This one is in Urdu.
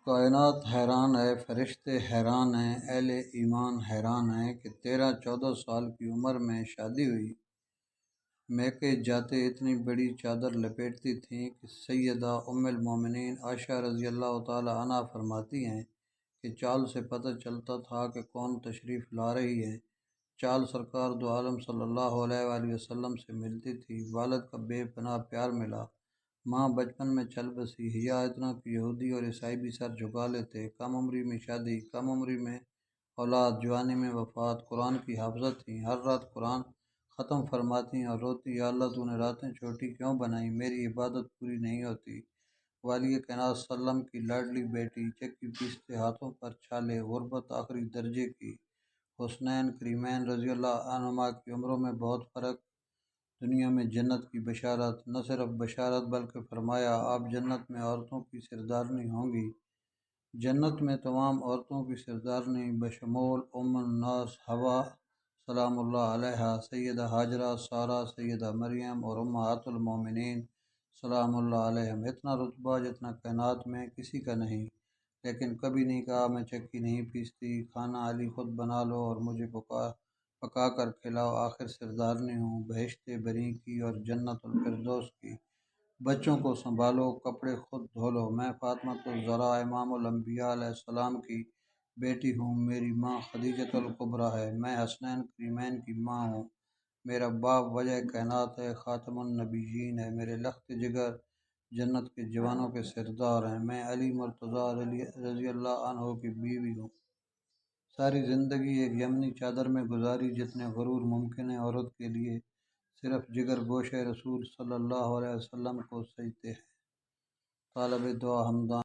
کائنات حیران ہے، فرشتے حیران ہیں، اہل ایمان حیران ہیں کہ 13-14 سال کی عمر میں شادی ہوئی۔ میکے جاتے اتنی بڑی چادر لپیٹتی تھیں کہ سیدہ ام المومنین عائشہ رضی اللہ تعالی عنہا فرماتی ہیں کہ چال سے پتہ چلتا تھا کہ کون تشریف لا رہی ہے۔ چال سرکار دو عالم صلی اللہ علیہ وآلہ وسلم سے ملتی تھی۔ والد کا بے پناہ پیار ملا، ماں بچپن میں چل بسی۔ حیا اتنا کہ یہودی اور عیسائی بھی سر جھکا لیتے۔ کم عمری میں شادی، کم عمری میں اولاد، جوانی میں وفات۔ قرآن کی حافظہ تھیں، ہر رات قرآن ختم فرماتی اور روتی، یا اللہ تو نے راتیں چھوٹی کیوں بنائی، میری عبادت پوری نہیں ہوتی۔ والی کائنات صلی اللہ علیہ وسلم کی لاڈلی بیٹی، چکی پیستے ہاتھوں پر چھالے، غربت آخری درجے کی۔ حسنین کریمین رضی اللہ عنہما کی عمروں میں بہت فرق۔ دنیا میں جنت کی بشارت، نہ صرف بشارت بلکہ فرمایا آپ جنت میں عورتوں کی سردارنی ہوں گی۔ جنت میں تمام عورتوں کی سردارنی بشمول ام الناس حوا سلام اللہ علیہا، سیدہ ہاجرہ، سارہ، سیدہ مریم اور امہات المومنین سلام اللہ علیہم۔ اتنا رتبہ جتنا کائنات میں کسی کا نہیں، لیکن کبھی نہیں کہا میں چکی نہیں پیستی، کھانا علی خود بنا لو اور مجھے پکا کر کھلاؤ، آخر سردارنی ہوں بہشت بری کی اور جنت الفردوس کی۔ بچوں کو سنبھالو، کپڑے خود دھو لو، میں فاطمۃ الزہرا امام الانبیاء علیہ السلام کی بیٹی ہوں، میری ماں خدیجۃ الکبریٰ ہے، میں حسنین کریمین کی ماں ہوں، میرا باپ وجہ کائنات ہے، خاتم النبیین ہے، میرے لخت جگر جنت کے جوانوں کے سردار ہیں، میں علی مرتضیٰ رضی اللہ عنہ کی بیوی ہوں۔ ساری زندگی ایک یمنی چادر میں گزاری، جتنے غرور ممکن ہے عورت کے لیے، صرف جگر گوشہ رسول صلی اللہ علیہ وسلم کو سجدے ہیں۔ طالب دعا ہمدان